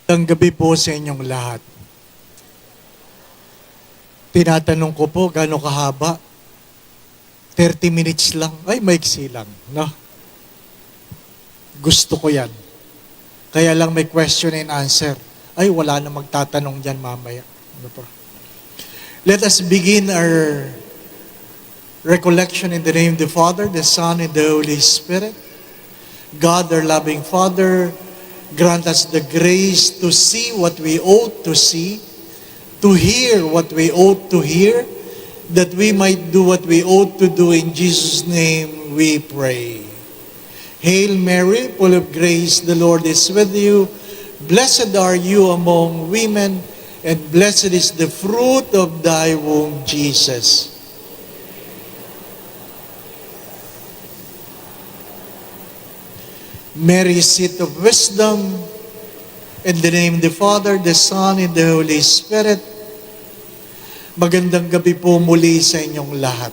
Ang gabi po sa inyong lahat. Tinatanong ko po, gaano kahaba? 30 minutes lang. Ay, maiksi lang. No? Gusto ko yan. Kaya lang may question and answer. Ay, wala na magtatanong dyan mamaya. Ano po? Let us begin our recollection in the name of the Father, the Son, and the Holy Spirit. God, our loving Father, grant us the grace to see what we ought to see, to hear what we ought to hear, that we might do what we ought to do. In Jesus' name we pray. Hail Mary, full of grace, the Lord is with you. Blessed are you among women, and blessed is the fruit of thy womb, Jesus. Mary, seat of wisdom, in the name of the Father, the Son, and the Holy Spirit. Magandang gabi po muli sa inyong lahat.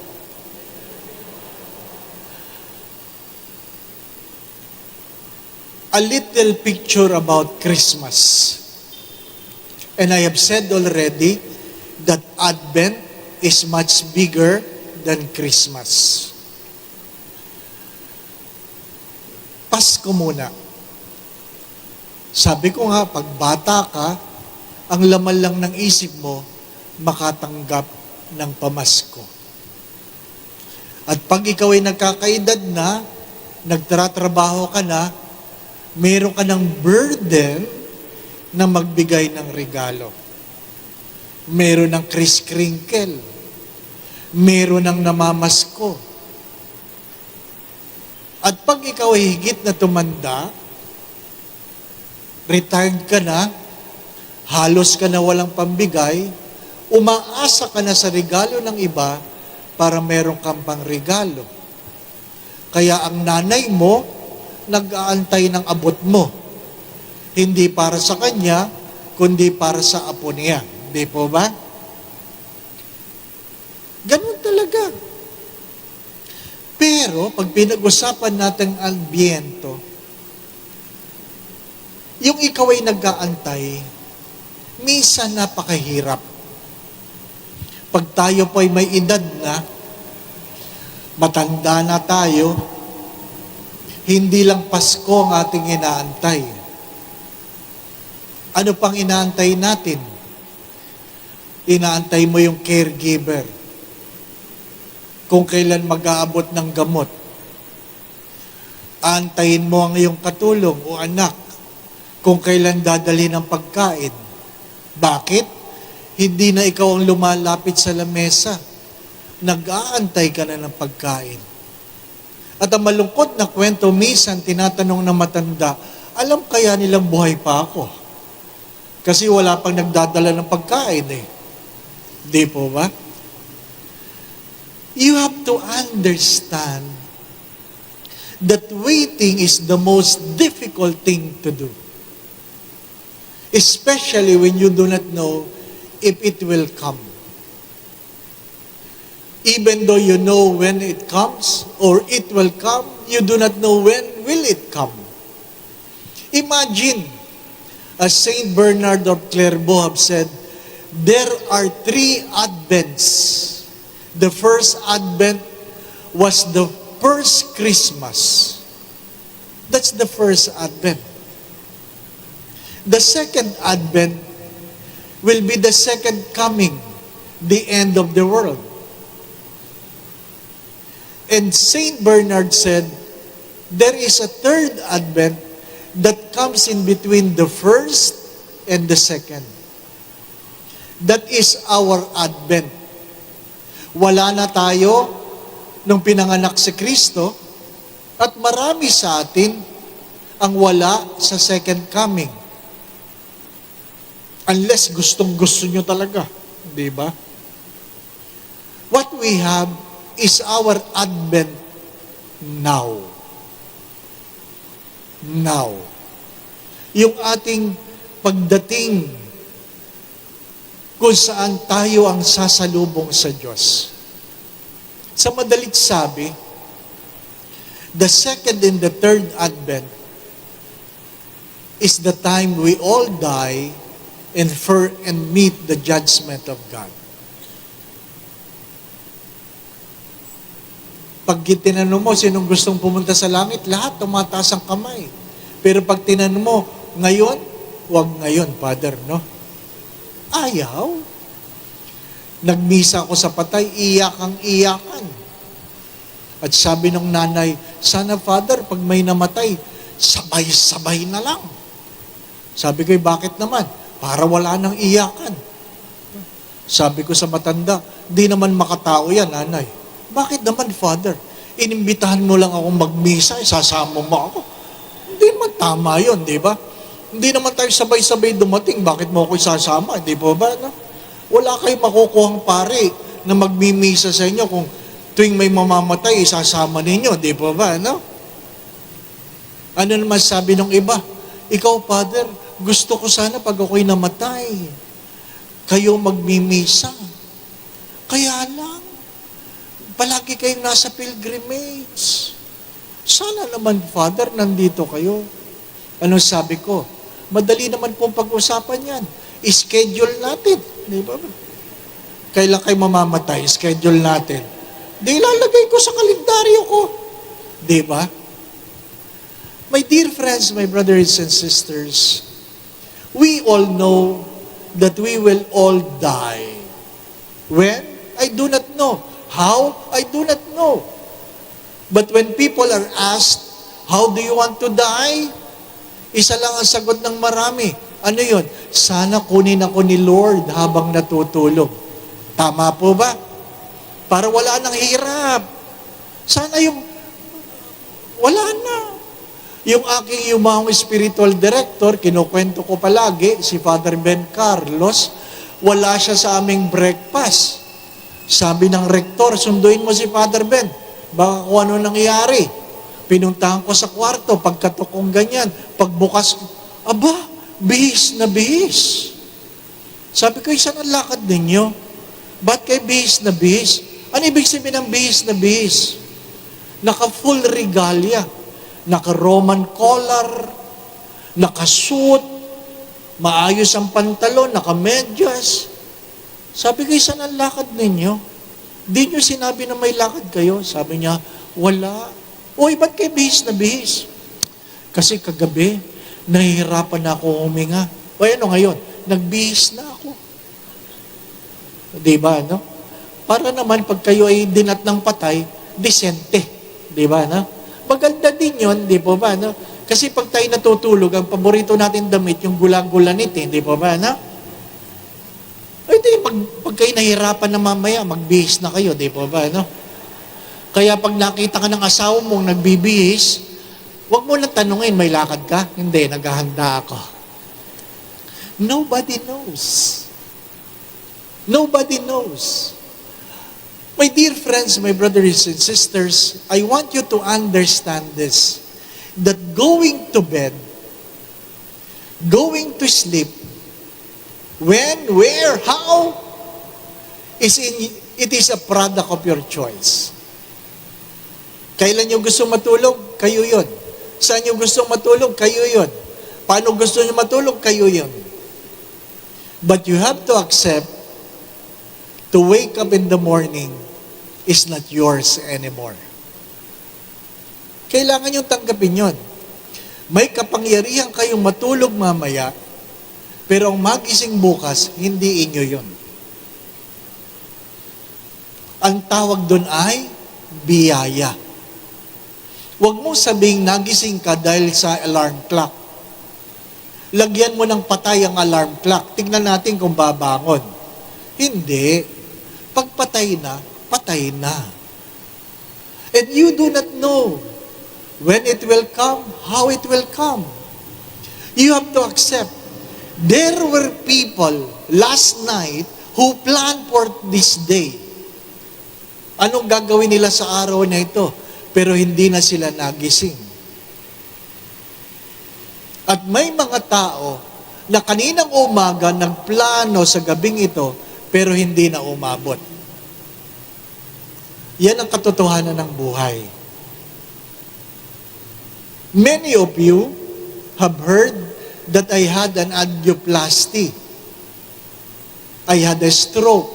A little picture about Christmas. And I have said already that Advent is much bigger than Christmas. Pasko muna. Sabi ko nga, pag bata ka, ang laman lang ng isip mo, makatanggap ng pamasko. At pag ikaw ay nagkakaedad na, nagtratrabaho ka na, meron ka ng burden na magbigay ng regalo. Meron ng Kris Kringle. Meron ng namamasko. At pag ikaw ay higit na tumanda, retired ka na, halos ka na walang pambigay, umaasa ka na sa regalo ng iba para meron kang pang regalo. Kaya ang nanay mo, nag-aantay ng abot mo. Hindi para sa kanya, kundi para sa apo niya. Hindi po ba? Ganun talaga. Pero, pag pinag-usapan natin ang ambiento, yung ikaw ay nag-aantay, minsan napakahirap. Pag tayo po ay may edad na, matanda na tayo, hindi lang Pasko ang ating inaantay. Ano pang inaantay natin? Inaantay mo yung caregiver. Kung kailan mag-aabot ng gamot. Antayin mo ang iyong katulong o anak kung kailan dadali ng pagkain. Bakit? Hindi na ikaw ang lumalapit sa lamesa. Nag-aantay ka na ng pagkain. At ang malungkot na kwento, minsan tinatanong ng matanda, alam kaya nilang buhay pa ako? Kasi wala pang nagdadala ng pagkain eh. Di po ba? You have to understand that waiting is the most difficult thing to do. Especially when you do not know if it will come. Even though you know when it comes or it will come, you do not know when will it come. Imagine, as Saint Bernard of Clairvaux have said, there are 3 Advents. The first Advent was the first Christmas. That's the first Advent. The second Advent will be the second coming, the end of the world. And Saint Bernard said, there is a third Advent that comes in between the first and the second. That is our Advent. Wala na tayo nung pinanganak si Kristo at marami sa atin ang wala sa second coming. Unless gustong-gusto nyo talaga. Di ba? What we have is our Advent now. Now. Yung ating pagdating kung saan tayo ang sasalubong sa Diyos. Sa madalit sabi, the second and the third Advent is the time we all die and meet the judgment of God. Pag tinanong mo, sinong gustong pumunta sa langit, lahat tumataas ang kamay. Pero pag tinanong mo, ngayon, wag ngayon, Father, no? Ayaw. Nagmisa ako sa patay, iyakan. At sabi ng nanay, sana, Father, pag may namatay, sabay-sabay na lang. Sabi ko, bakit naman? Para wala nang iyakan. Sabi ko sa matanda, di naman makatao yan, nanay. Bakit naman, Father? Inimbitahan mo lang akong magmisa, sasama mo ako. Hindi naman tama yun, di ba? Hindi naman tayo sabay-sabay dumating, bakit mo ako isasama? Di ba ba? No? Wala kayong makukuhang pare na magmimisa sa inyo kung tuwing may mamamatay, isasama ninyo. Di ba ba? No? Ano naman sabi ng iba? Ikaw, Father, gusto ko sana pag ako'y namatay, kayo magmimisa. Kaya lang, palagi kayong nasa pilgrimage. Sana naman, Father, nandito kayo. Ano sabi ko? Madali naman pong pag-usapan yan. I-schedule natin. Di ba? Kailan kayo mamamatay? Schedule natin. Di ilalagay ko sa kalendaryo ko. Di ba? My dear friends, my brothers and sisters, we all know that we will all die. When? I do not know. How? I do not know. But when people are asked, how do you want to die? Isa lang ang sagot ng marami. Ano yun? Sana kunin ako ni Lord habang natutulog. Tama po ba? Para wala nang hirap. Sana wala na. Yung aking yumawang spiritual director, kinukwento ko palagi, si Father Ben Carlos, wala siya sa aming breakfast. Sabi ng rektor, sunduin mo si Father Ben. Baka kung ano nangyari. Pinuntahan ko sa kwarto, pagkatok kong ganyan, pagbukas, aba, bihis na bihis. Sabi ko, isa ang lakad ninyo. Ba't kayo bihis na bihis? Ano ibig sabihin ng bihis na bihis? Naka-full regalia. Naka-Roman collar, naka-suit, maayos ang pantalon, naka-medyas. Sabi ko, isa ang lakad ninyo. Di nyo sinabi na may lakad kayo. Sabi niya, wala. Uy, ba't kayo bihis na bihis? Kasi kagabi, nahihirapan na ako huminga. O ano ngayon? Nagbihis na ako. Diba, no? Para naman, pag kayo ay dinat ng patay, disente. Diba, no? Maganda din yun, di po ba, no? Kasi pag tayo natutulog, ang paborito natin damit, yung gulang-gulanit, di po ba, no? Ay, di, pag kayo nahirapan na mamaya, magbihis na kayo, di po ba, no? Kaya pag nakita ka ng asawa mong nagbibihis, huwag mo lang tanungin, may lakad ka? Hindi, naghahanda ako. Nobody knows. Nobody knows. My dear friends, my brothers and sisters, I want you to understand this, that going to bed, going to sleep, when, where, how, it is a product of your choice. Kailan nyo gusto matulog? Kayo yun. Saan nyo gusto matulog? Kayo yun. Paano gusto nyo matulog? Kayo yun. But you have to accept to wake up in the morning is not yours anymore. Kailangan yung tanggapin yun. May kapangyarihan kayong matulog mamaya, pero ang magising bukas, hindi inyo yun. Ang tawag doon ay biyaya. Huwag mo sabing nagising ka dahil sa alarm clock. Lagyan mo ng patay ang alarm clock. Tignan natin kung babangon. Hindi. Pag patay na, patay na. And you do not know when it will come, how it will come. You have to accept. There were people last night who planned for this day. Anong gagawin nila sa araw na ito? Pero hindi na sila nagising. At may mga tao na kaninang umaga nagplano sa gabing ito, pero hindi na umabot. Yan ang katotohanan ng buhay. Many of you have heard that I had an angioplasty. I had a stroke.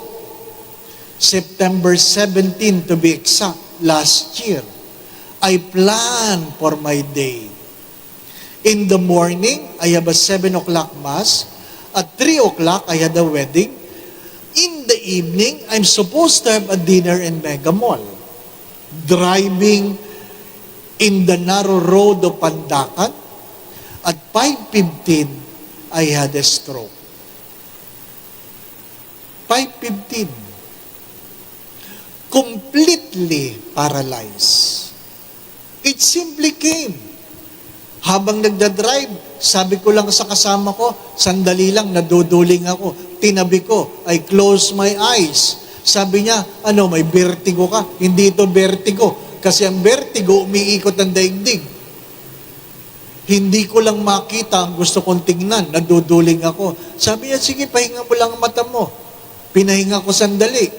September 17 to be exact, last year. I planned for my day. In the morning, I have a 7 o'clock mass. At 3 o'clock, I had a wedding. In the evening, I'm supposed to have a dinner in Mega Mall. Driving in the narrow road of Pandacan, at 5:15, I had a stroke. 5:15. Completely paralyzed. It simply came. Habang nagdadrive, sabi ko lang sa kasama ko, sandali lang, naduduling ako. Tinabi ko, I close my eyes. Sabi niya, may vertigo ka? Hindi ito vertigo. Kasi ang vertigo, umiikot ang daigdig. Hindi ko lang makita ang gusto kong tingnan. Naduduling ako. Sabi niya, sige, pahinga mo lang ang mata mo. Pinahinga ko sandali.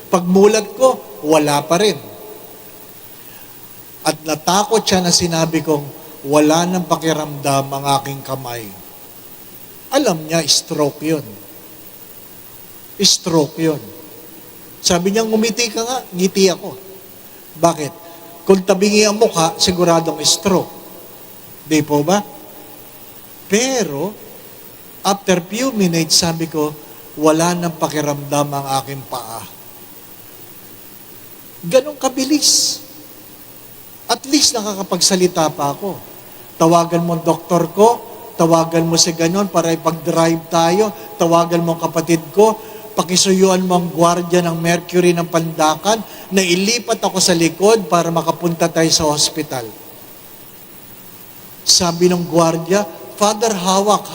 Pagmulat ko, wala pa rin. At natakot siya na sinabi kong, wala nang pakiramdam ang aking kamay. Alam niya, stroke yun. Stroke yun. Sabi niya, ngumiti ka nga, ngiti ako. Bakit? Kung tabingi ang mukha, siguradong stroke. Di po ba? Pero, after few minutes, sabi ko, wala nang pakiramdam ang aking paa. Ganong kabilis. At least nakakapagsalita pa ako. Tawagan mo ang doktor ko, tawagan mo si ganon para ipag-drive tayo, tawagan mo ang kapatid ko, pakisuyuan mo ang gwardiya ng Mercury ng Pandacan na ilipat ako sa likod para makapunta tayo sa hospital. Sabi ng gwardiya, Father, hawak.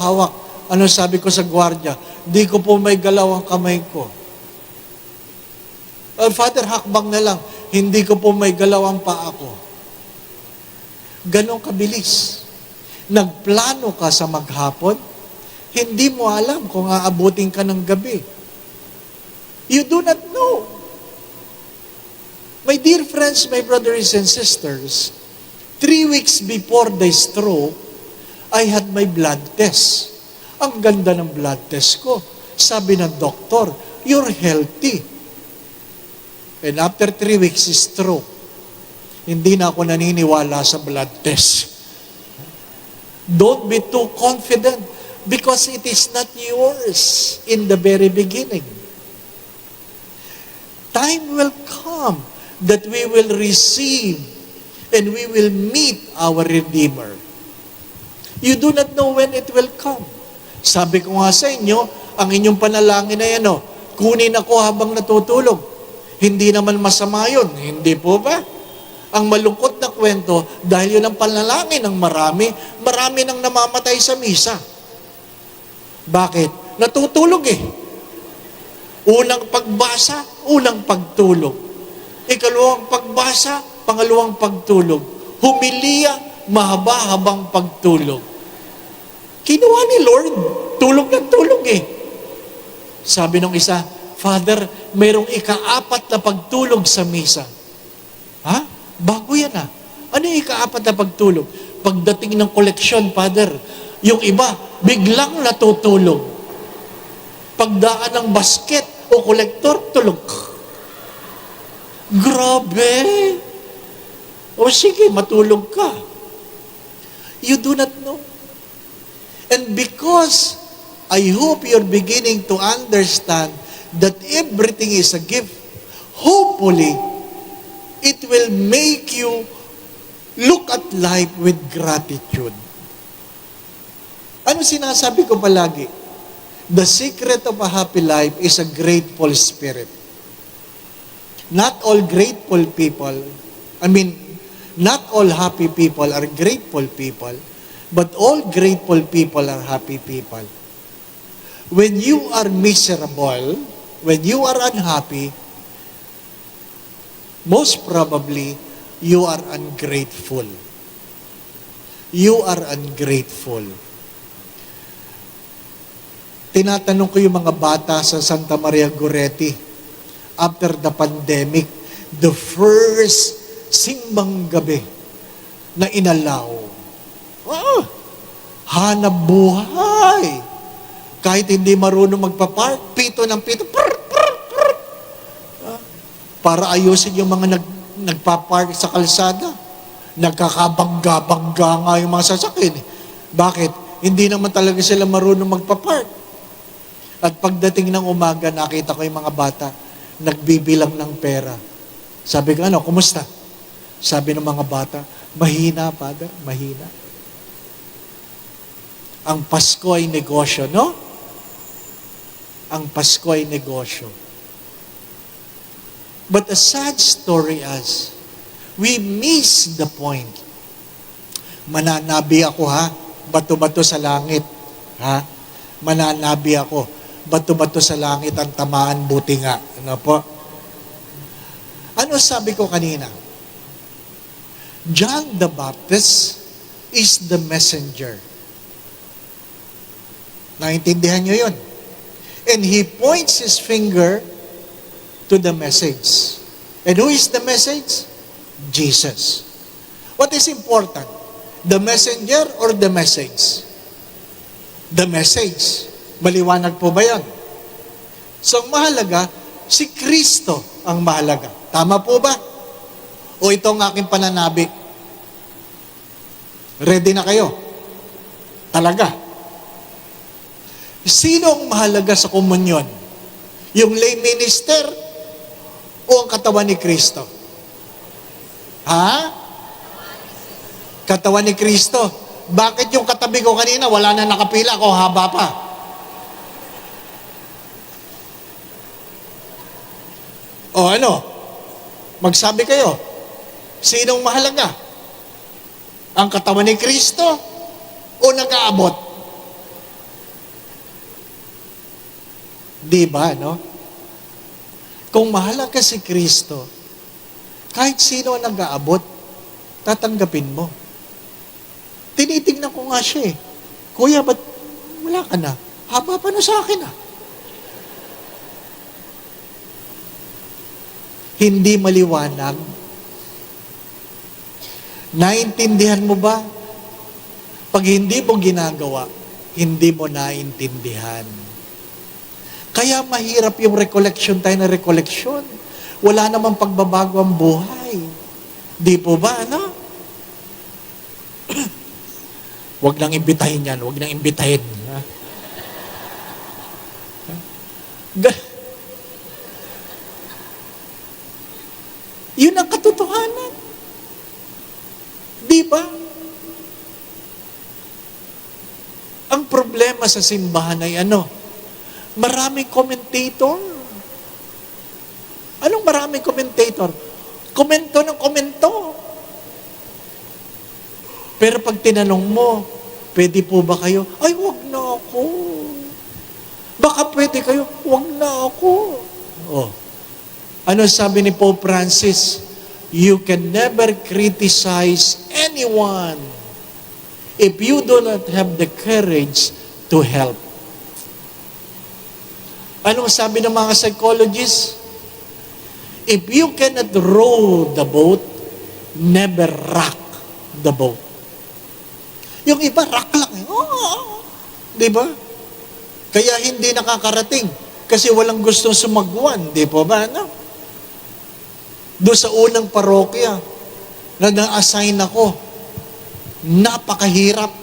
Ano sabi ko sa gwardiya? Di ko po may galaw ang kamay ko. Father, hakbang na lang. Hindi ko po may galaw ang paa ko. Ganon kabilis. Nagplano ka sa maghapon, hindi mo alam kung aabutin ka ng gabi. You do not know. My dear friends, my brothers and sisters, 3 weeks before the stroke, I had my blood test. Ang ganda ng blood test ko. Sabi ng doktor, you're healthy. And after 3 weeks stroke, hindi na ako naniniwala sa blood test. Don't be too confident because it is not yours in the very beginning. Time will come that we will receive and we will meet our Redeemer. You do not know when it will come. Sabi ko nga sa inyo, ang inyong panalangin na yan, kunin ako habang natutulog. Hindi naman masama yun, hindi po ba? Ang malungkot na kwento, dahil yun ang panalangin ng marami nang namamatay sa misa. Bakit? Natutulog Unang pagbasa, unang pagtulog. Ikalawang pagbasa, pangalawang pagtulog. Humiliya, mahaba-habang pagtulog. Kinuha ni Lord, tulog ng tulog Sabi nung isa, Father, mayroong ika-4 na pagtulog sa misa. Ha? Bago yan Ano yung ika-4 na pagtulog? Pagdating ng koleksyon, Father, yung iba, biglang natutulog. Pagdaan ng basket o kolektor, tulog. Grabe! O sige, matulog ka. You do not know. And because I hope you're beginning to understand that everything is a gift, hopefully, it will make you look at life with gratitude. Ano sinasabi ko palagi? The secret of a happy life is a grateful spirit. Not all grateful people, not all happy people are grateful people, but all grateful people are happy people. When you are miserable, when you are unhappy, most probably, you are ungrateful. You are ungrateful. Tinatanong ko yung mga bata sa Santa Maria Goretti, after the pandemic, the first simbang gabi na inalaw. hanap buhay. Kahit hindi marunong magpa-park, pito ng pito, para ayusin yung mga nagpa-park sa kalsada. Nagkakabangga-bangga nga yung mga sasakyan. Bakit? Hindi naman talaga sila marunong magpa-park. At pagdating ng umaga, nakita ko yung mga bata, nagbibilang ng pera. Sabi ko, kumusta? Sabi ng mga bata, mahina, Father, mahina. Ang Pasko ay negosyo, no? Ang Pasko ay negosyo. But a sad story is, we miss the point. Mananabi ako, ha? Bato-bato sa langit. Ha? Mananabi ako. Bato-bato sa langit ang tamaan, buti nga. Ano po? Ano sabi ko kanina? John the Baptist is the messenger. Naintindihan nyo yun? And he points his finger to the message. And who is the message? Jesus. What is important? The messenger or the message? The message. Maliwanag po ba yan? So, ang mahalaga, si Kristo ang mahalaga. Tama po ba? O ito ang aking pananabi? Ready na kayo? Talaga? Sino ang mahalaga sa komunyon? Yung lay minister o ang katawan ni Kristo? Ha? Katawan ni Kristo. Bakit yung katabi ko kanina, wala na nakapila ako, haba pa? O ano? Magsabi kayo, sinong mahalaga? Ang katawan ni Kristo o nag-aabot? Di ba, no? Kung mahalaga si Kristo, kahit sino ang nag-aabot, tatanggapin mo. Tinitingnan ko nga siya eh. Kuya, ba't wala ka na? Haba pa na sa akin ah. Hindi maliwanag. Naintindihan mo ba? Pag hindi mo ginagawa, hindi mo naintindihan. Kaya mahirap yung recollection tayo na recollection. Wala namang pagbabago ang buhay. Di po ba, ano? Huwag nang imbitahin yan. Huwag nang imbitahin. Yun ang katotohanan. Di ba? Ang problema sa simbahan ay ano? Maraming commentator. Anong maraming commentator? Komento ng komento. Pero pag tinanong mo, pwede po ba kayo? Ay, wag na ako. Baka pwede kayo? Wag na ako. Oh. Ano sabi ni Pope Francis? You can never criticize anyone if you do not have the courage to help. Anong sabi ng mga psychologists? If you cannot row the boat, never rock the boat. Yung iba, rock lang. Di ba? Kaya hindi nakakarating. Kasi walang gustong sumagwan. Di po ba? No? Doon sa unang parokya, na na-assign ako, napakahirap.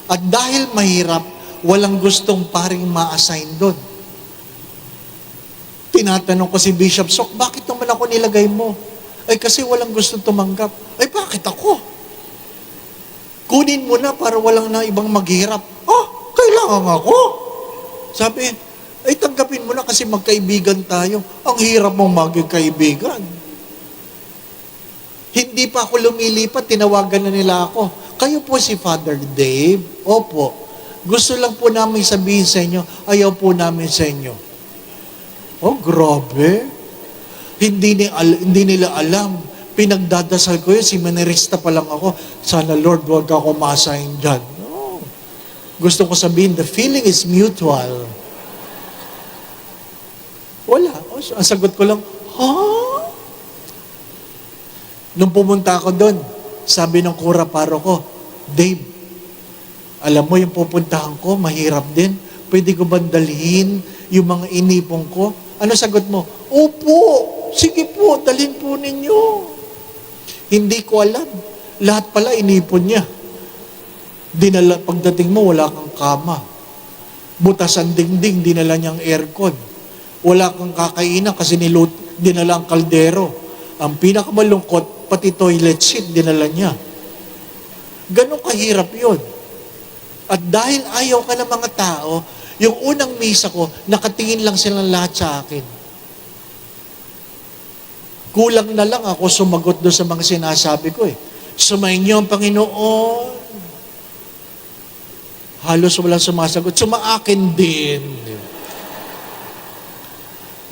At dahil mahirap, walang gustong paring ma-assign doon. Tinatanong ko si Bishop Sok, bakit naman ako nilagay mo? Ay kasi walang gustong tumanggap. Ay bakit ako? Kunin mo na para walang na ibang maghirap. Oh, kailangan ako. Sabi, ay tanggapin mo na kasi magkaibigan tayo. Ang hirap mong maging kaibigan. Hindi pa ako lumilipat, tinawagan na nila ako. Kayo po si Father Dave? Opo. Gusto lang po namin sabihin sa inyo, ayaw po namin sa inyo. Oh, grabe. Hindi nila alam. Pinagdadasal ko yun, seminarista pa lang ako. Sana Lord, huwag ako ma-assign dyan. No. Gusto ko sabihin, the feeling is mutual. Wala. Ang sagot ko lang, ha? Nung pumunta ako doon, sabi ng kura paro ko, Dave, Alam mo, yung pupuntahan ko, mahirap din. Pwede ko ba dalhin yung mga inipon ko? Ano sagot mo? Opo, sige po, dalhin po ninyo. Hindi ko alam. Lahat pala inipon niya. Pagdating mo, wala kang kama. Butas ang dingding, dinala niyang aircon. Wala kang kakainan kasi dinala ang kaldero. Ang pinakamalungkot, pati toilet seat, dinala niya. Ganon kahirap yun. At dahil ayaw ka ng mga tao, yung unang misa ko, nakatingin lang silang lahat sa akin. Kulang na lang ako sumagot doon sa mga sinasabi ko eh. Sumainyo ang Panginoon. Halos walang sumasagot. Sumaakin din.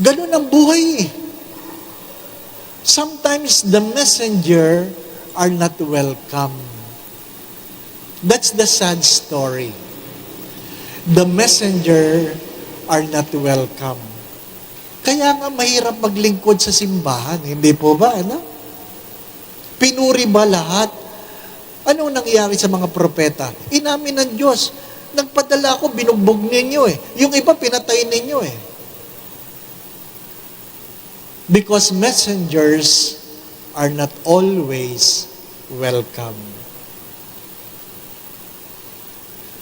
Ganun ang buhay eh. Sometimes the messenger are not welcome. That's the sad story. The messenger are not welcome. Kaya nga mahirap maglingkod sa simbahan. Hindi po ba? Ano? Pinuri ba lahat? Ano nangyari sa mga propeta? Inamin ng Diyos. Nagpadala ako, binugbog ninyo eh. Yung iba, pinatay ninyo eh. Because messengers are not always welcome.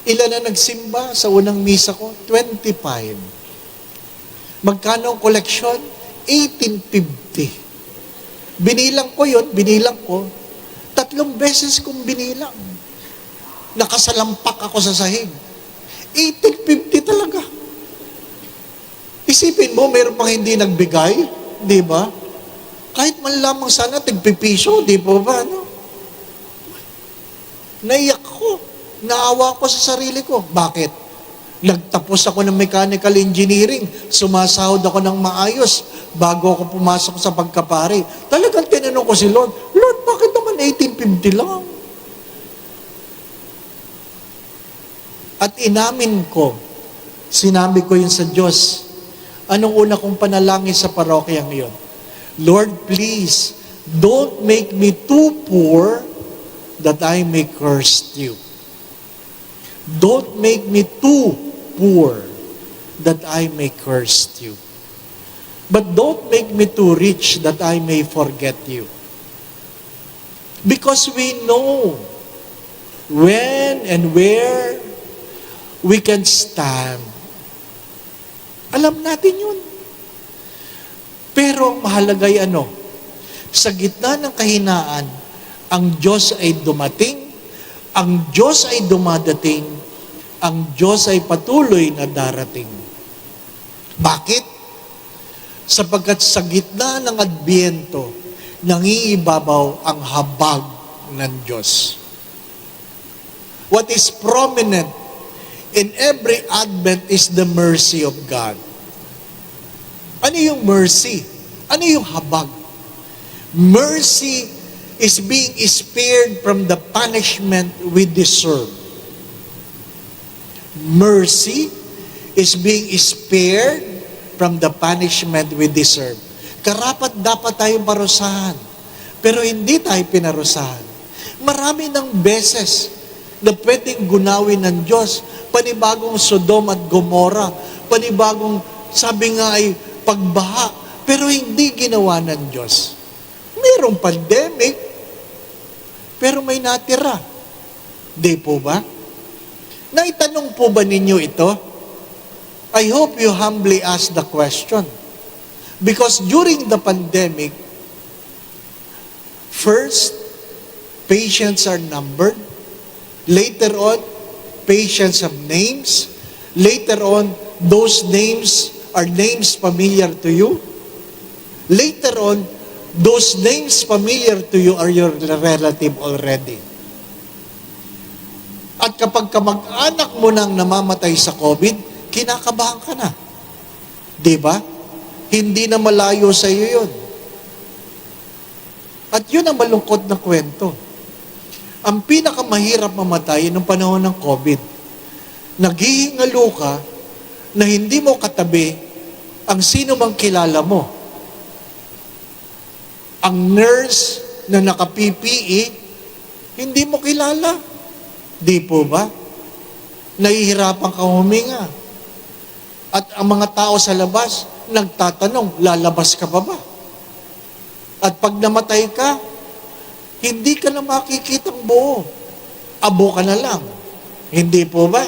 Ilan na nagsimba sa unang misa ko? 25. Magkano ang koleksyon? 1850. Binilang ko yun, binilang ko. 3 beses kong binilang. Nakasalampak ako sa sahig. 1850 talaga. Isipin mo, mayroon pang hindi nagbigay. Di ba? Kahit man lamang sana, tigpipiso, di po ba? Ano? Naiyak ko. Naawa ko sa sarili ko. Bakit? Nagtapos ako ng mechanical engineering. Sumasahod ako ng maayos bago ako pumasok sa pagkapare. Talagang tinanong ko si Lord, Lord, bakit naman 1850 lang? At inamin ko, sinabi ko yun sa Diyos. Anong una kong panalangin sa parokyang yun? Lord, please, don't make me too poor that I may curse you. Don't make me too poor that I may curse you. But don't make me too rich that I may forget you. Because we know when and where we can stand. Alam natin yun. Pero mahalagay ano? Sa gitna ng kahinaan, ang Diyos ay dumating, ang Diyos ay dumadating, ang Diyos ay patuloy na darating. Bakit? Sapagkat sa gitna ng Adbyento, nangiibabaw ang habag ng Diyos. What is prominent in every Advent is the mercy of God. Ano yung mercy? Ano yung habag? Mercy is being spared from the punishment we deserve. Mercy is being spared from the punishment we deserve. Karapat dapat tayong parusahan, pero hindi tayo pinarusahan. Marami ng beses na pwedeng gunawin ng Diyos, panibagong Sodom at Gomorrah, panibagong, sabi nga ay pagbaha, pero hindi ginawa ng Diyos. Mayroong pandemic, pero may natira. Di po ba? Naitanong po ba ninyo ito? I hope you humbly ask the question. Because during the pandemic, first, patients are numbered. Later on, patients have names. Later on, those names are names familiar to you. Later on, those names familiar to you are your relative already. At kapag kamag-anak mo nang namamatay sa COVID, kinakabahan ka na. Di ba? Hindi na malayo sa iyo yun. At yun ang malungkot na kwento. Ang pinakamahirap mamatay noong panahon ng COVID, naghihingalo ka na hindi mo katabi ang sino mang kilala mo. Ang nurse na naka-PPE, hindi mo kilala. Di po ba? Nahihirapan kang huminga. At ang mga tao sa labas, nagtatanong, lalabas ka ba ba? At pag namatay ka, hindi ka na makikitang buo. Abo ka na lang. Hindi po ba?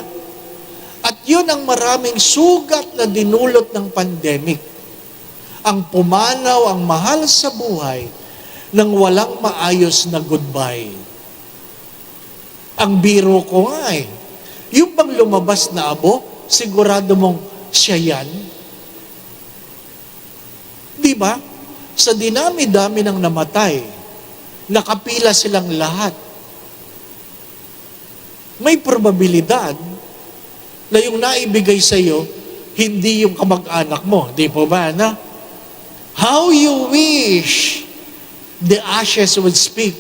At yun ang maraming sugat na dinulot ng pandemic. Ang pumanaw, ang mahal sa buhay, nang walang maayos na goodbye. Ang biro ko nga yung bang lumabas na abo, sigurado mong siya yan? Di ba? Sa dinami-dami ng namatay, nakapila silang lahat. May probabilidad na yung naibigay sa iyo, hindi yung kamag-anak mo. Di po ba, na? How you wish the ashes would speak,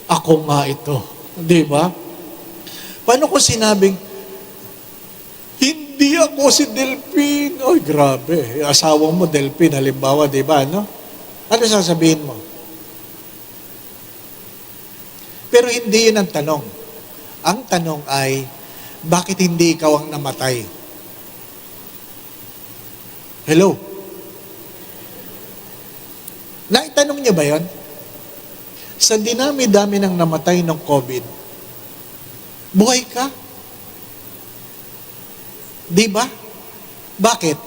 ako nga ito. Di ba? Paano ko sinabing, hindi ako si Delphine? Ay, grabe. Asawang mo, Delphine, halimbawa, di ba, no? Ano sasabihin mo? Pero hindi yun ang tanong. Ang tanong ay, bakit hindi ikaw ang namatay? Hello? Naitanong niyo ba yon? Sa dinami-dami ng namatay ng COVID, buhay ka? Di ba? Bakit?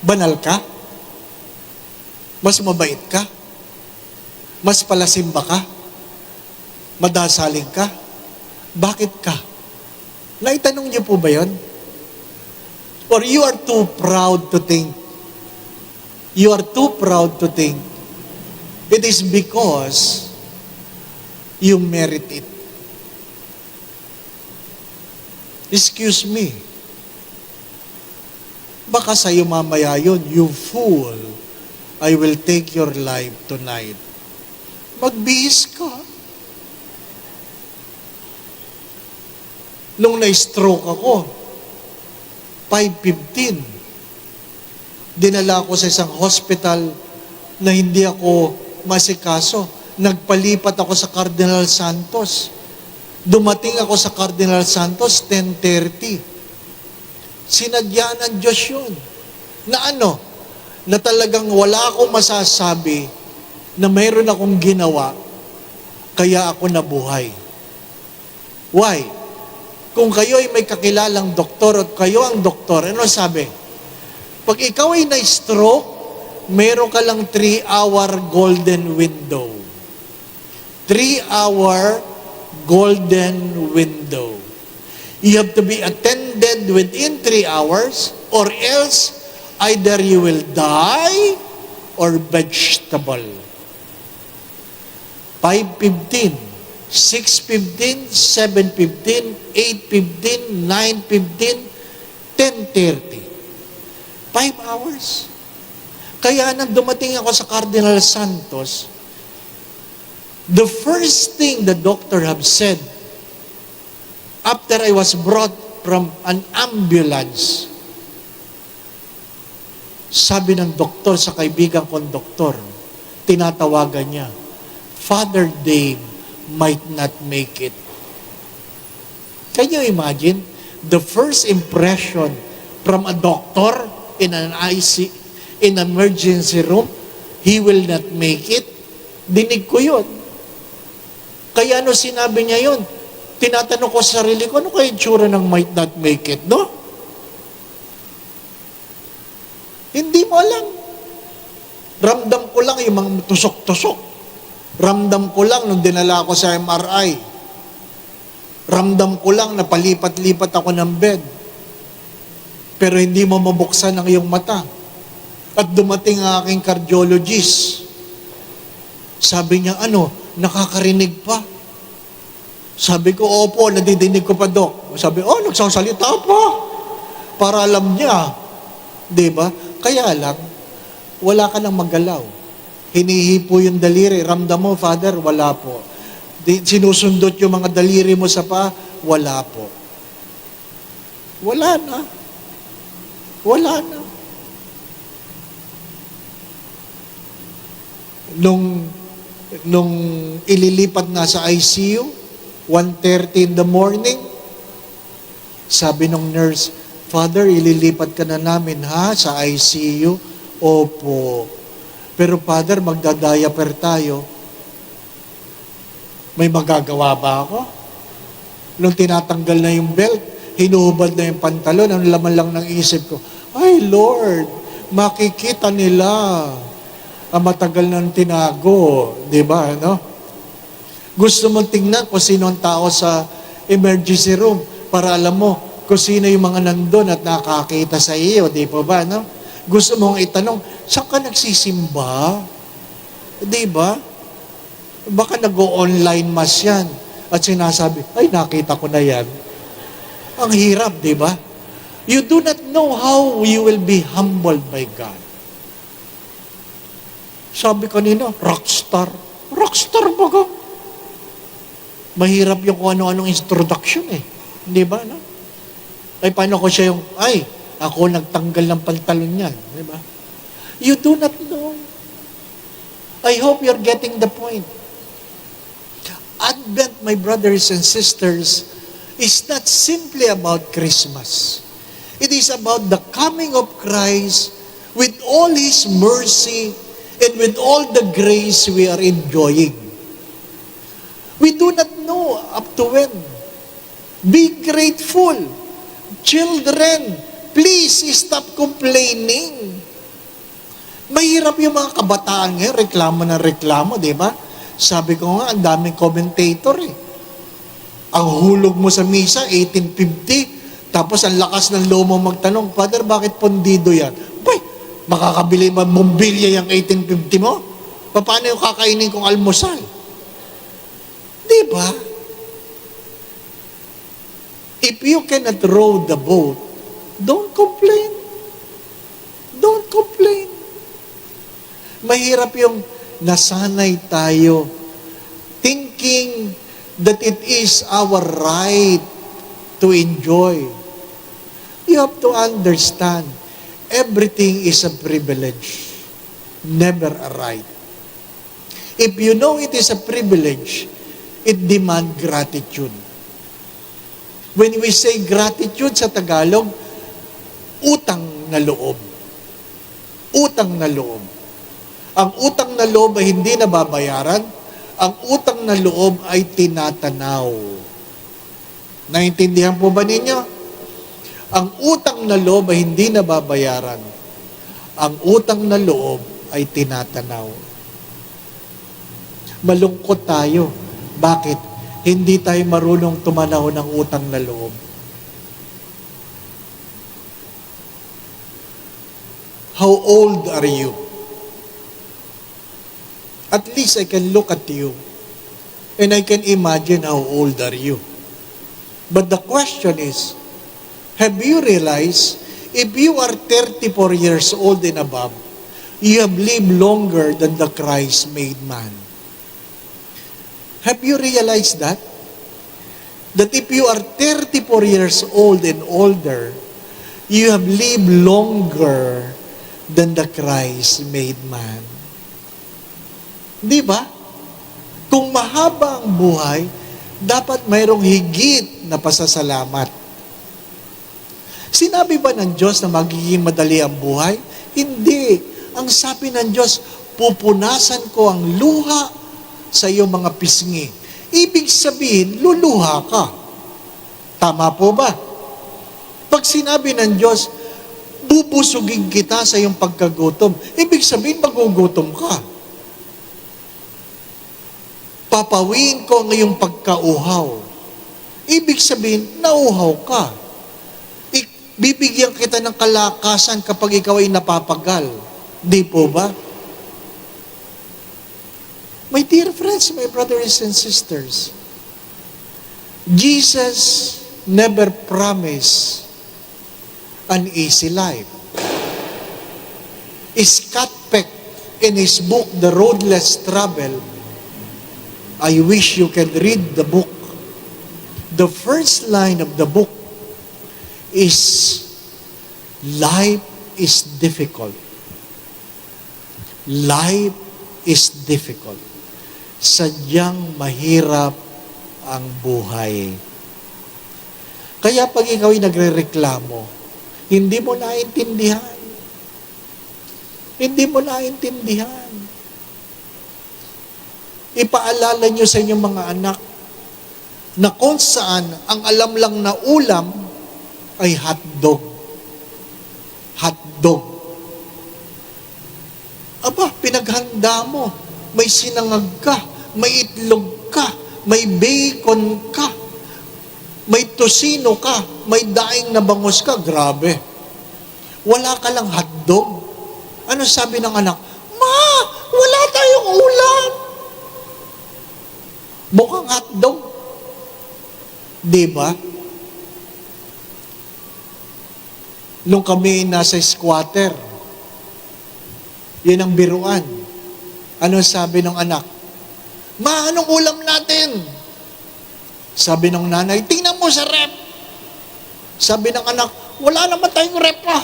Banal ka? Mas mabait ka? Mas palasimba ka? Madasaling ka? Bakit ka? Naitanong niyo po ba yon? Or you are too proud to think? You are too proud to think it is because you merit it. Excuse me. Baka sa'yo mamaya yun, you fool, I will take your life tonight. Magbihis ka. Nung na-stroke ako, 5:15, dinala ako sa isang hospital na hindi ako masikaso. Nagpalipat ako sa Cardinal Santos. Dumating ako sa Cardinal Santos, 10:30. Sinadya ng Diyos yun. Na ano? Na talagang wala akong masasabi na mayroon akong ginawa, kaya ako nabuhay. Why? Kung kayo ay may kakilalang doktor at kayo ang doktor, ano sabi? Pag ikaw ay na-stroke, meron ka lang 3-hour golden window. 3-hour golden window. You have to be attended within 3 hours or else either you will die or vegetable. 5:15, 6:15, 7:15, 8:15, 9:15, 10:30. 5 hours. Kaya nang dumating ako sa Cardinal Santos, the first thing the doctor have said, after I was brought from an ambulance, sabi ng doktor sa kaibigan kong doktor, tinatawagan niya, Father Dave might not make it. Can you imagine? The first impression from a doctor in an IC, in an emergency room, he will not make it. Dinig ko yun. Kaya ano sinabi niya yun? Tinatanong ko sa sarili ko, ano kaya itsura ng might not make it, no? Hindi mo alam. Ramdam ko lang yung mga tusok-tusok. Ramdam ko lang nung dinala ako sa MRI. Ramdam ko lang na palipat-lipat ako ng bed. Pero hindi mo mabuksan ang iyong mata. At dumating ang aking cardiologist. Sabi niya, nakakarinig pa? Sabi ko, opo, nadidinig ko pa, Dok. Sabi, nagsasalita pa. Para alam niya. Diba? Kaya lang, wala ka nang maggalaw. Hinihipo yung daliri. Ramdam mo, Father, wala po. Sinusundot yung mga daliri mo sa paa, wala po. Wala na. Wala na. Nung ililipat na sa ICU, 1:30 in the morning, Sabi ng nurse, Father, ililipat ka na namin ha sa ICU. Opo. Pero Father, magdadiaper tayo. May magagawa ba ako? Nung tinatanggal na yung belt, hinuhubad na yung pantalon, ang laman lang ng isip ko, ay Lord, makikita nila ang matagal nang tinago. Diba, no? Gusto mong tingnan kung sino ang tao sa emergency room para alam mo kung sino yung mga nandun at nakakita sa iyo. Di ba ba, no? Gusto mong itanong, saan ka nagsisimba? Di ba? Baka nag-o-online mass yan. At sinasabi, ay nakita ko na yan. Ang hirap, di ba? You do not know how you will be humbled by God. Sabi kanina, rockstar. Rockstar ba ka? Mahirap yung kung ano-anong introduction eh. Di ba? No? Ay, paano ko siya yung, ay, ako nagtanggal ng pantalon niyan. Di ba? You do not know. I hope you're getting the point. Advent, my brothers and sisters, is not simply about Christmas. It is about the coming of Christ with all His mercy and with all the grace we are enjoying. We do not know up to when. Be grateful. Children, please stop complaining. Mahirap yung mga kabataan ngayon, reklamo na reklamo, di ba? Sabi ko nga, ang daming commentator eh. Ang hulog mo sa misa, 1850, tapos ang lakas ng loob mo magtanong, Father, bakit pondido yan? Bay, makakabili ba bombilya yung 1850 mo? Paano yung kakainin kong almusal? Di ba? If you cannot row the boat, don't complain. Don't complain. Mahirap yung nasanay tayo thinking that it is our right to enjoy. You have to understand, everything is a privilege, never a right. If you know it is a privilege, it demands gratitude. When we say gratitude sa Tagalog, utang na loob. Utang na loob. Ang utang na loob ay hindi nababayaran. Ang utang na loob ay tinatanaw. Naintindihan po ba ninyo? Ang utang na loob ay hindi nababayaran. Ang utang na loob ay tinatanaw. Malungkot tayo. Bakit? Hindi tayo marunong tumanaw ng utang na loob. How old are you? At least I can look at you and I can imagine how old are you. But the question is, have you realized if you are 34 years old and above, you have lived longer than the Christ-made man? Have you realized that? That if you are 34 years old and older, you have lived longer than the Christ-made man. Di ba? Kung mahaba ang buhay, dapat mayroong higit na pasasalamat. Sinabi ba ng Diyos na magiging madali ang buhay? Hindi. Ang sabi ng Diyos, pupunasan ko ang luha sa iyong mga pisngi. Ibig sabihin, luluha ka. Tama po ba? Pag sinabi ng Diyos, bubusugin kita sa iyong pagkagutom, ibig sabihin, magugutom ka. Papawiin ko ang iyong pagkauhaw. Ibig sabihin, nauhaw ka. Bibigyan kita ng kalakasan kapag ikaw ay napapagal. Di po ba? My dear friends, my brothers and sisters, Jesus never promised an easy life. Scott Peck, in his book, The Road Less Traveled, I wish you can read the book. The first line of the book is, life is difficult. Life is difficult. Sadyang mahirap ang buhay. Kaya pag ikaw ay nagre-reklamo, hindi mo naintindihan. Hindi mo naintindihan. Ipaalala nyo sa inyong mga anak na kung saan ang alam lang na ulam ay hotdog. Hotdog. Aba, pinaghanda mo. May sinangag ka, may itlog ka, may bacon ka, may tosino ka, may daing na bangus ka. Grabe. Wala ka lang hotdog. Ano sabi ng anak? Ma, wala tayong ulam. Mukhang hotdog. Diba? Nung kami nasa squatter, yun ang biruan. Ano sabi ng anak? Ma, anong ulam natin? Sabi ng nanay, tingnan mo sa rep. Sabi ng anak, wala naman tayong rep pa.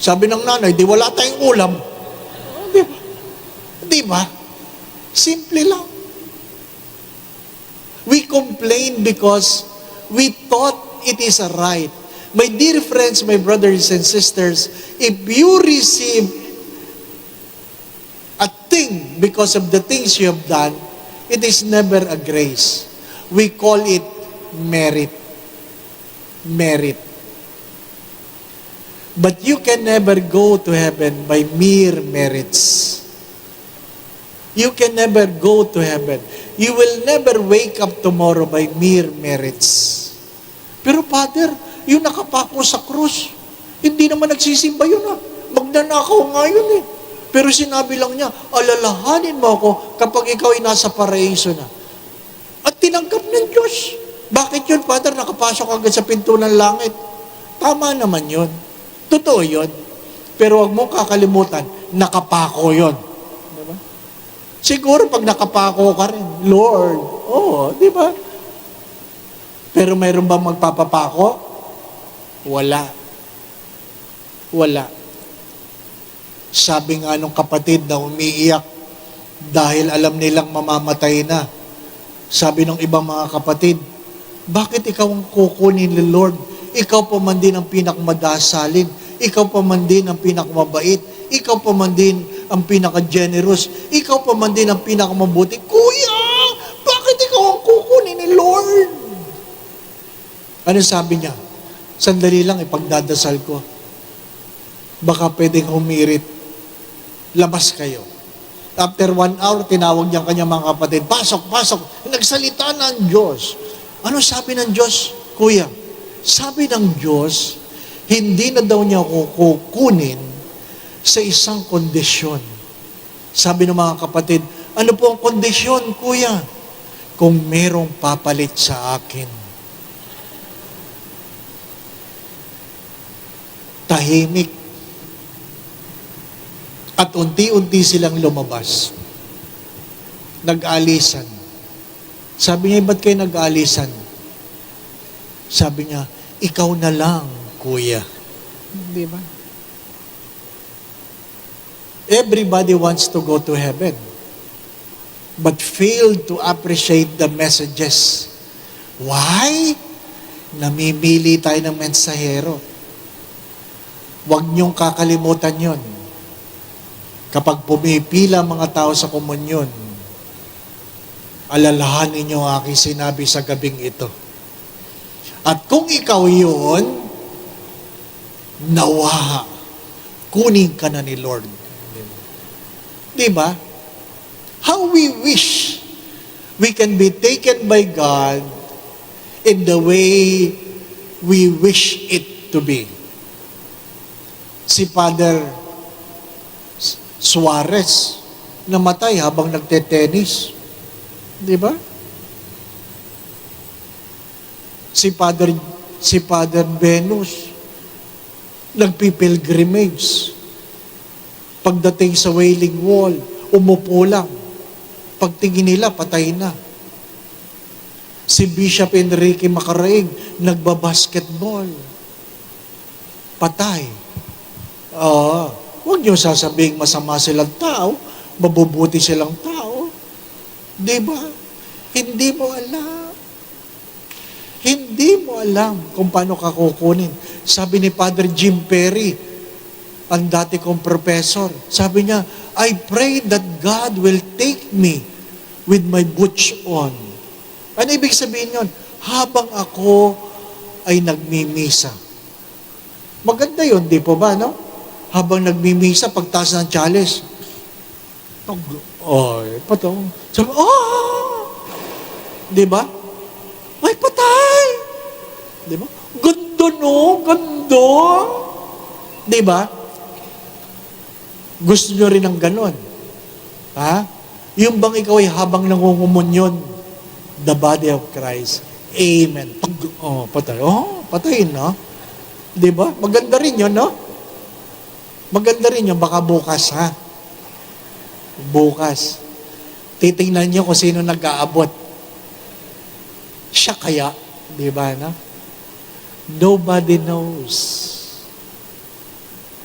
Sabi ng nanay, di wala tayong ulam. Diba? Diba? Simple lang. We complain because we thought it is a right. My dear friends, my brothers and sisters, if you receive a thing because of the things you have done, it is never a grace. We call it merit. Merit. But you can never go to heaven by mere merits. You can never go to heaven. You will never wake up tomorrow by mere merits. Pero Father, yung nakapako sa krus, hindi naman nagsisimba yun Magnanakaw nga yun Pero sinabi lang niya, alalahanin mo ako kapag ikaw ay nasa paraiso na. At tinanggap ng Diyos. Bakit yun, Father? Nakapasok agad sa pinto ng langit. Tama naman yun. Totoo yun. Pero huwag mong kakalimutan, nakapako yun. Diba? Siguro pag nakapako ka rin, Lord, di ba? Pero mayroon bang magpapapako? Wala. Wala. Sabi nga nung kapatid na umiiyak dahil alam nilang mamamatay na. Sabi ng ibang mga kapatid, bakit ikaw ang kukunin ni Lord? Ikaw pa man din ang pinakmadasalin. Ikaw pa man din ang pinakamabait. Ikaw pa man din ang pinaka-generous. Ikaw pa man din ang pinakamabuti. Kuya, bakit ikaw ang kukunin ni Lord? Ano sabi niya? Sandali lang, ipagdadasal ko. Baka pwedeng humirit. Labas kayo. After 1 hour, tinawag niya kanyang mga kapatid, pasok, pasok. Nagsalita na ang Diyos. Ano sabi ng Diyos? Kuya, sabi ng Diyos, hindi na daw niya kukunin sa isang kondisyon. Sabi ng mga kapatid, ano po ang kondisyon, Kuya? Kung merong papalit sa akin. Tahimik. At unti-unti silang lumabas. Nag-alisan. Sabi niya, ba't kayo nag-alisan? Sabi niya, ikaw na lang, Kuya. Di ba? Everybody wants to go to heaven, but fail to appreciate the messages. Why? Namimili tayo ng mensahero. Huwag niyong kakalimutan yon. Kapag pumipila mga tao sa komunyon, alalahanin niyo ang aking sinabi sa gabing ito. At kung ikaw yun, nawa, kunin ka na ni Lord. Diba? How we wish we can be taken by God in the way we wish it to be. Si Father Suarez, namatay habang nagte-tennis. Di ba? Si Father Venus, nagpipilgrimage. Pagdating sa Wailing Wall, umupo lang. Pagtingin nila, patay na. Si Bishop Enrique Macaraig, nagbabasketball. Patay. Huwag niyo sasabing masama silang tao, mabubuti silang tao. Di ba? Hindi mo alam. Hindi Hindi mo alam kung paano ka kukunin. Sabi ni Father Jim Perry, ang dati kong professor, sabi niya, I pray that God will take me with my boots on. Ano ibig sabihin yun? Habang ako ay nagmimisa. Maganda yun, di po ba, no? Habang nagmimisa, pagtaas ng chalice. Ay, patong. Sabi, di ba? Ay, patay! Di ba? Ganda, no? Ganda! Di ba? Gusto nyo rin ng ganon. Ha? Yung bang ikaw ay habang nangungumunyon, the body of Christ. Amen. Patay. Patay, no? Di ba? Maganda rin yun, no? Maganda rin yun. Baka bukas, ha? Bukas. Titingnan nyo kung sino nag-aabot. Siya kaya, di ba, no? Nobody knows.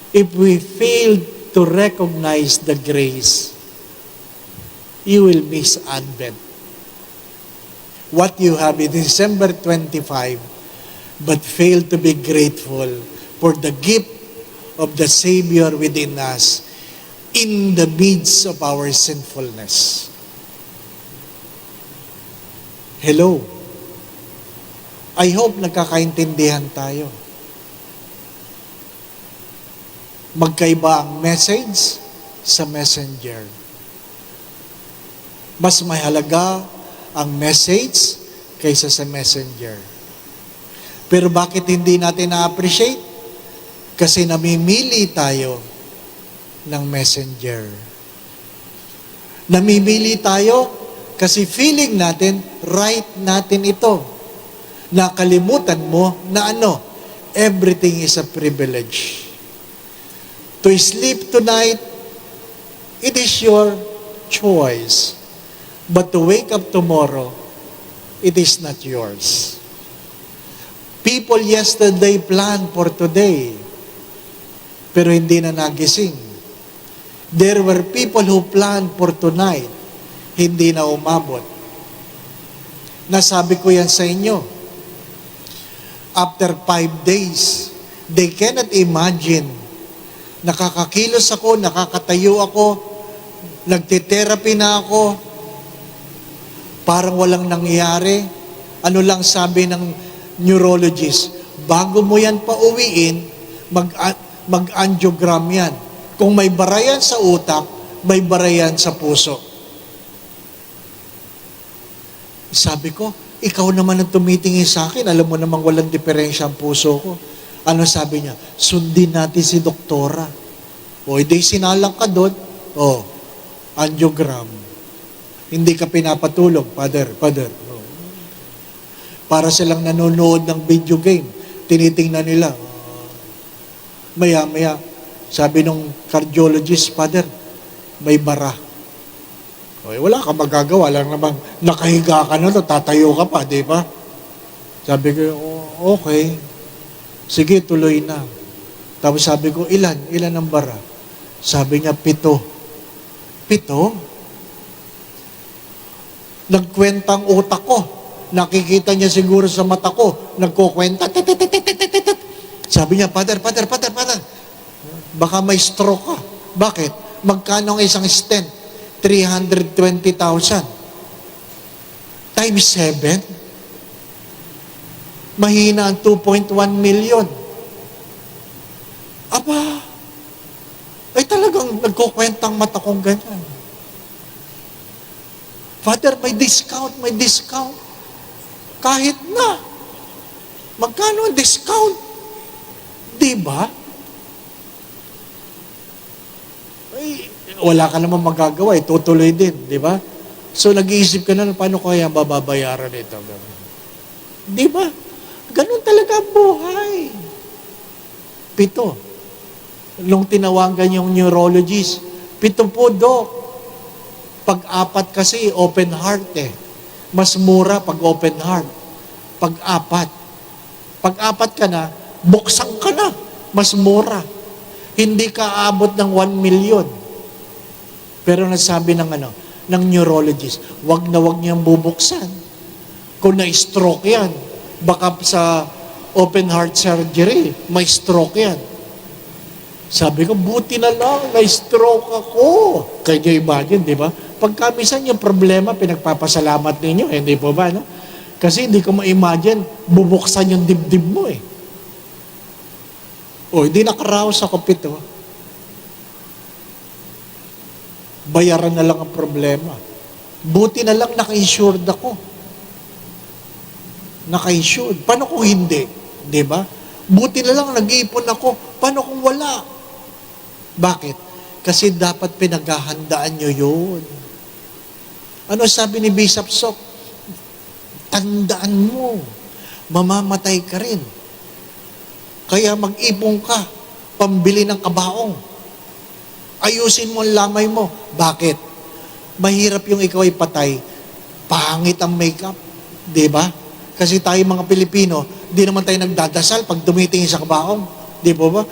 If we fail to recognize the grace, you will miss Advent. What you have in December 25, but fail to be grateful for the gift of the Savior within us in the midst of our sinfulness. Hello. I hope nagkakaintindihan tayo. Magkaiba ang message sa messenger. Mas mahalaga ang message kaysa sa messenger. Pero bakit hindi natin na-appreciate? Kasi namimili tayo ng messenger. Namimili tayo kasi feeling natin, right natin ito. Nakalimutan mo na everything is a privilege. To sleep tonight, it is your choice. But to wake up tomorrow, it is not yours. People yesterday planned for today, pero hindi na nagising. There were people who planned for tonight, hindi na umabot. Nasabi ko yan sa inyo. After 5 days, they cannot imagine. Nakakakilos ako, nakakatayo ako, nagte-therapy na ako, parang walang nangyayari. Ano lang sabi ng neurologist, bago mo yan pauwiin, mag-angiogram yan. Kung may barayan sa utak, may barayan sa puso. Sabi ko, ikaw naman ang tumitingin sa akin, alam mo namang walang diferensya ang puso ko. Ano sabi niya? Sundin natin si doktora. O, hindi sinalang ka doon. O, angiogram. Hindi ka pinapatulog, Father. O. Para silang nanonood ng video game. Tinitingnan nila. Maya-maya, sabi nung cardiologist, Father, may bara. Okay, wala ka magagawa lang naman. Nakahiga ka na, tatayo ka pa, di ba? Sabi ko, okay. Sige, tuloy na. Tapos sabi ko, ilan ang bara? Sabi niya, 7. 7? Nagkwentang utak ko. Nakikita niya siguro sa mata ko. Nagkukwenta. Sabi niya, Father. Baka may stroke ka. Bakit? Magkano ang isang stent? 320,000. Times 7? Mahina ang 2.1 million. Aba, ay talagang nagkukwentang mata kong ganyan. Father, may discount. Kahit na. Magkano ang discount? Diba? Ay, wala ka naman magagawa, tutuloy din, di ba? So, nag-iisip ka na, paano kaya mababayaran ito? Di ba? Ganun talaga ang buhay. 7. Nung tinawagan yung neurologist, 7 po, Dok. Pag-4 kasi, open heart Mas mura pag open heart. Pag-4. Pag-4 ka na, buksan ka na. Mas mura. Hindi ka aabot ng 1 million. Pero nasabi ng ng neurologist, wag na wag niyang bubuksan. Kung na-stroke yan, Baka sa open heart surgery, may stroke yan. Sabi ko, buti na lang, may stroke ako. Kaya nyo imagine, di ba? Pagka minsan yung problema, pinagpapasalamat ninyo, hindi po ba, no? Kasi hindi ko ma-imagine, bubuksan yung dibdib mo eh. O, hindi nakaraos ako pito. Bayaran na lang ang problema. Buti na lang naka-insured ako. Naka-insured. Paano kung hindi? Di ba? Buti na lang nag-iipon ako. Paano kung wala? Bakit? Kasi dapat pinaghahandaan nyo yun. Ano sabi ni Bishop Sok? Tandaan mo, mamamatay ka rin. Kaya mag-ipon ka, pambili ng kabaong. Ayusin mo ang lamay mo. Bakit? Mahirap yung ikaw ay patay. Pangit ang makeup. Di ba? Kasi tayo mga Pilipino, di naman tayo nagdadasal pag dumitingin sa kabaong. Di ba ba?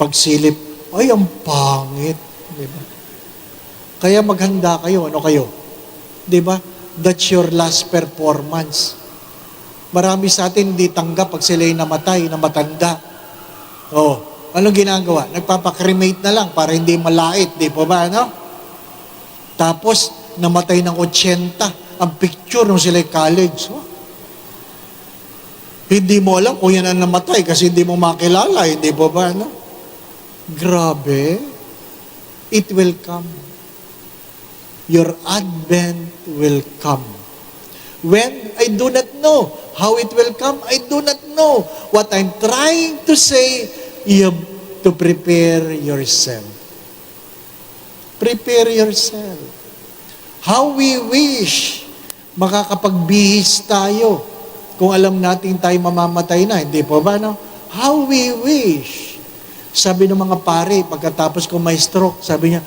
Pagsilip, ay, ang pangit. Di ba? Kaya maghanda kayo. Ano kayo? Di ba? That's your last performance. Marami sa atin hindi tanggap pag sila'y namatay, na matanda. Oh, anong ginagawa? Nagpapakremate na lang para hindi malait. Di ba ba, ano? Tapos, namatay ng 80. Ang picture nung sila'y college. Oh. Hindi mo alam kung yan ang namatay kasi hindi mo makilala. Hindi ba ba, ano? Grabe. It will come. Your advent will come. When? I do not know. How it will come? I do not know. What I'm trying to say, you have to prepare yourself. Prepare yourself. How we wish makakapagbihis tayo kung alam natin tayo mamamatay na. Hindi po ba, no? How we wish. Sabi ng mga pare, pagkatapos ko may stroke, sabi niya,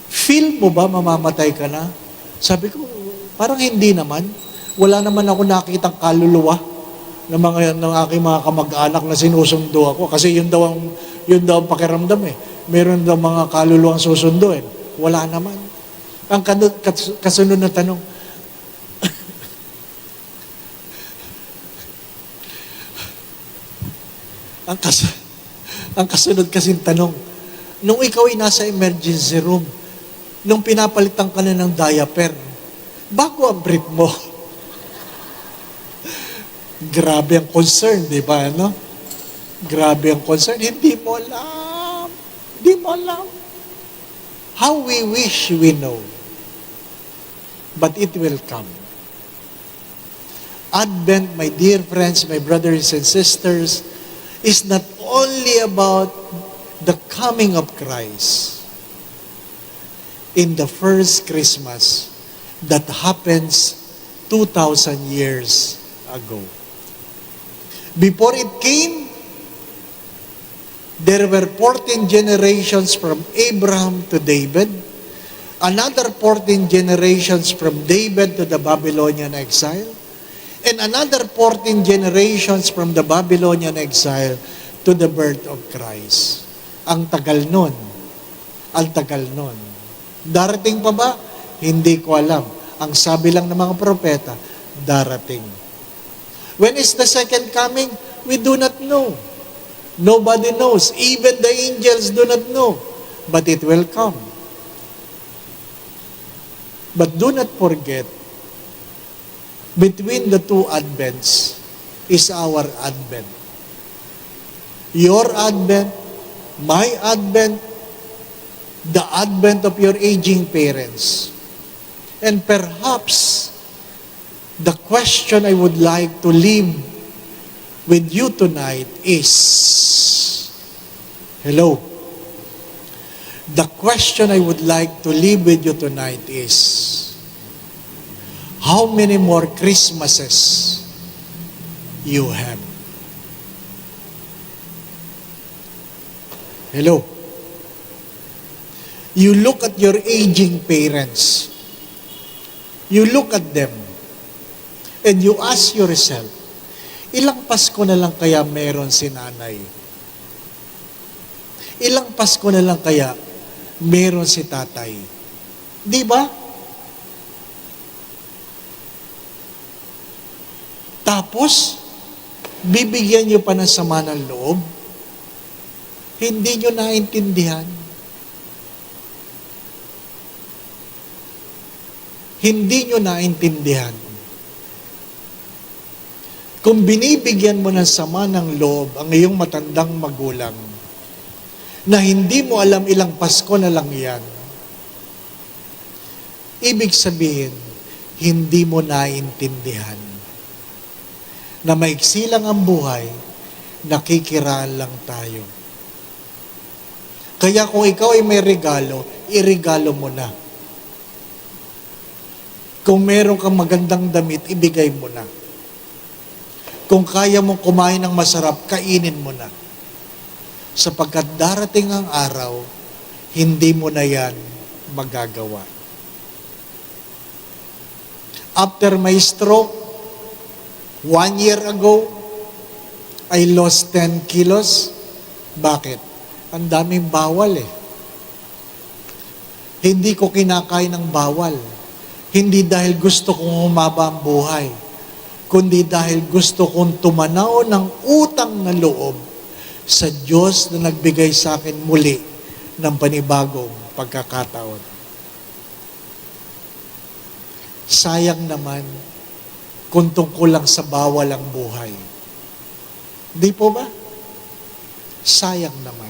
feel mo ba mamamatay ka na? Sabi ko, parang hindi naman. Wala naman ako nakitang kaluluwa ng aking mga kamag-anak na sinusundo ako. Kasi yun daw ang pakiramdam eh. Meron daw mga kaluluwang susundo eh. Wala naman. Ang kasunod na tanong, ang kasunod kasing tanong, nung ikaw ay nasa emergency room, nung pinapalitan ka na ng diaper, bago ang brief mo. Grabe ang concern, di ba? No? Grabe ang concern. Hindi mo alam. Hindi mo alam. How we wish we know. But it will come. Advent, my dear friends, my brothers and sisters, is not only about the coming of Christ in the first Christmas that happens 2,000 years ago. Before it came, there were 14 generations from Abraham to David, another 14 generations from David to the Babylonian exile, and another 14 generations from the Babylonian exile to the birth of Christ. Ang tagal nun. Ang tagal nun. Darating pa ba? Hindi ko alam. Ang sabi lang ng mga propeta, darating. When is the second coming? We do not know. Nobody knows. Even the angels do not know. But it will come. But do not forget, between the two advents is our advent. Your advent, my advent, the advent of your aging parents. And perhaps, the question I would like to leave with you tonight is, hello, the question I would like to leave with you tonight is, how many more Christmases you have? Hello. You look at your aging parents. You look at them. And you ask yourself, ilang Pasko na lang kaya meron si nanay? Ilang Pasko na lang kaya meron si tatay? Di ba? Tapos, bibigyan nyo pa ng sama ng loob? Hindi nyo naintindihan. Hindi nyo naintindihan. Kung binibigyan mo ng sama ng loob ang iyong matandang magulang, na hindi mo alam ilang Pasko na lang yan, ibig sabihin, hindi mo naintindihan na maiksi lang ang buhay, nakikiraan lang tayo. Kaya kung ikaw ay may regalo, iregalo mo na. Kung meron kang magandang damit, ibigay mo na. Kung kaya mong kumain ng masarap, kainin mo na. Sapagkat darating ang araw, hindi mo na yan magagawa. After my stroke, 1 year ago, I lost 10 kilos. Bakit? Ang daming bawal eh. Hindi ko kinakain ng bawal. Hindi dahil gusto kong humaba ang buhay, kundi dahil gusto kong tumanaw ng utang na loob sa Diyos na nagbigay sa akin muli ng panibagong pagkakataon. Sayang naman kung tungkol lang sa bawal ang buhay. Di po ba? Sayang naman.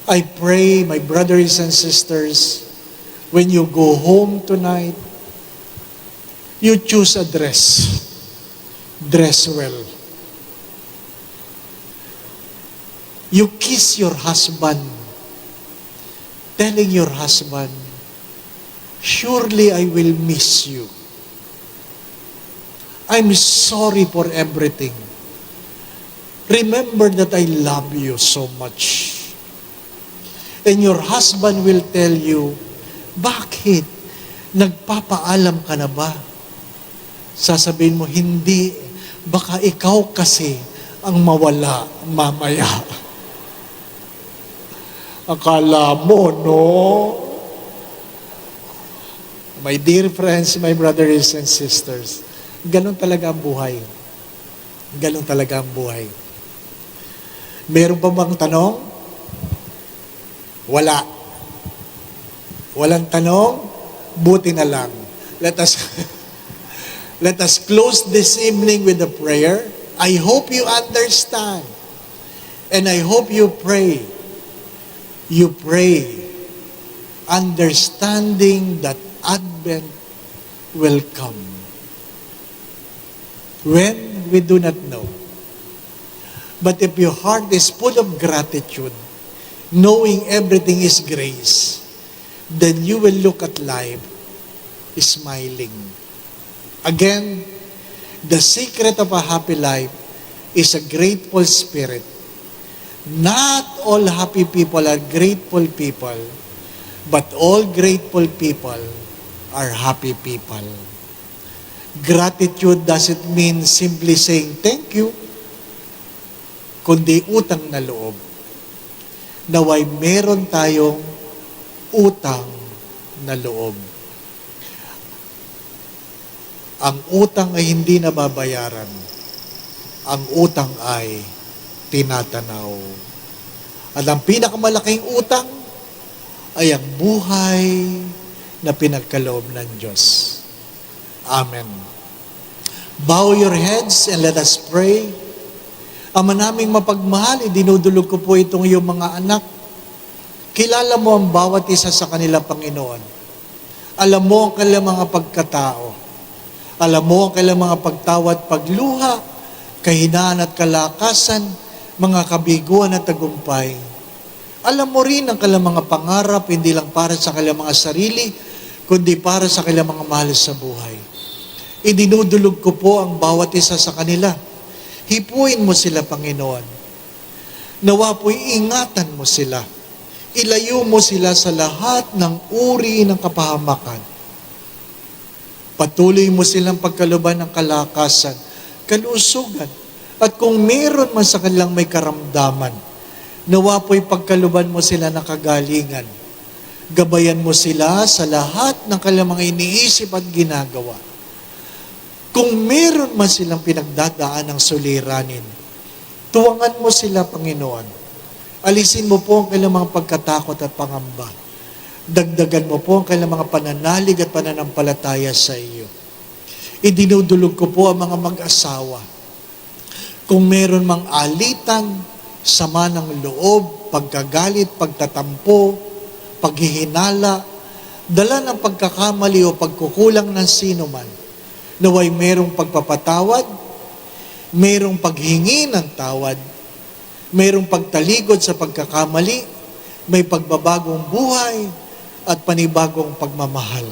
I pray, my brothers and sisters, when you go home tonight, you choose a dress. Dress well. You kiss your husband, telling your husband, surely I will miss you. I'm sorry for everything. Remember that I love you so much. And your husband will tell you, bakit? Nagpapaalam ka na ba? Sasabihin mo, hindi. Baka ikaw kasi ang mawala mamaya. Akala mo, no? My dear friends, my brothers and sisters, ganun talaga ang buhay. Ganun talaga ang buhay. Meron pa bang tanong? Wala. Walang tanong? Buti na lang. Let us close this evening with a prayer. I hope you understand. And I hope you pray. You pray, understanding that Advent will come. When? We do not know. But if your heart is full of gratitude, knowing everything is grace, then you will look at life smiling. Again, the secret of a happy life is a grateful spirit. Not all happy people are grateful people, but all grateful people are happy people. Gratitude doesn't mean simply saying thank you, kundi utang na loob. Naway meron tayong utang na loob. Ang utang ay hindi nababayaran. Ang utang ay tinatanaw. At ang pinakamalaking utang ay ang buhay na pinagkaloob ng Diyos. Amen. Bow your heads and let us pray. Ama naming mapagmahal, idinudulog ko po itong iyong mga anak. Kilala mo ang bawat isa sa kanila, Panginoon. Alam mo ang kanilang mga pagkatao. Alam mo ang kanilang mga pagtawad, pagluha, kahinaan at kalakasan, mga kabiguan at tagumpay. Alam mo rin ang kanilang mga pangarap, hindi lang para sa kanilang mga sarili, kundi para sa kanilang mga mahal sa buhay. Idinudulog ko po ang bawat isa sa kanila. Hipuin mo sila, Panginoon. Nawa po'y ingatan mo sila. Ilayo mo sila sa lahat ng uri ng kapahamakan. Patuloy mo silang pagkaluban ng kalakasan, kalusugan. At kung meron man sa kanilang may karamdaman, nawa po'y pagkaluban mo sila ng kagalingan. Gabayan mo sila sa lahat ng kanilang mga iniisip at ginagawa. Kung meron man silang pinagdadaan ng suliranin, tuwangan mo sila, Panginoon. Alisin mo po ang kailang mga pagkatakot at pangamba. Dagdagan mo po ang kailang mga pananalig at pananampalataya sa iyo. Idinudulog ko po ang mga mag-asawa. Kung meron mang alitan, sama ng loob, pagkagalit, pagtatampo, paghihinala, dala ng pagkakamali o pagkukulang ng sino man, naway merong pagpapatawad, merong paghingi ng tawad, merong pagtaligod sa pagkakamali, may pagbabagong buhay at panibagong pagmamahal.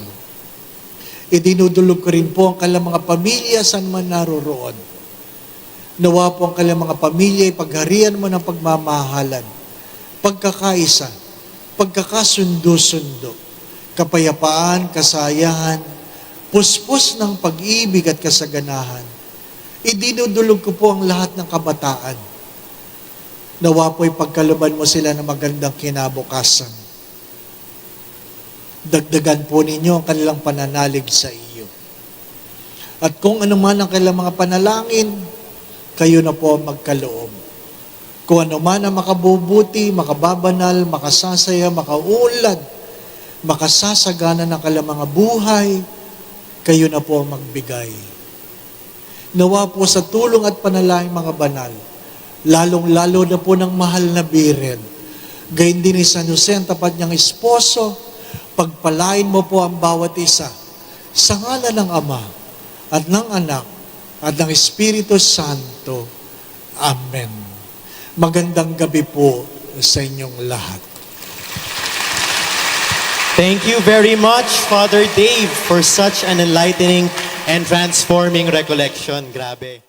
Idinudulog ko rin po ang kanilang mga pamilya saan man naroroon. Nawa po ang kanilang mga pamilya ipagharian mo ng pagmamahalan, pagkakaisa, pagkakasundo-sundo, kapayapaan, kasayahan, puspos ng pag-ibig at kasaganahan. Idinudulog ko po ang lahat ng kabataan. Nawa po'y pagkaluban mo sila ng magandang kinabukasan. Dagdagan po ninyo ang kanilang pananalig sa iyo. At kung ano man ang kanilang mga panalangin, kayo na po ang magkaloob. Kung ano man ang makabubuti, makababanal, makasasaya, makauunlad, makasasagana ng kanilang mga buhay, kayo na po ang magbigay. Nawa po sa tulong at panalangin mga banal, lalong-lalo na po ng mahal na Birhen, gayon din ni San Jose ang tapat niyang esposo, pagpalain mo po ang bawat isa sa ngalan ng Ama at ng Anak at ng Espiritu Santo. Amen. Magandang gabi po sa inyong lahat. Thank you very much, Father Dave, for such an enlightening and transforming recollection. Grabe.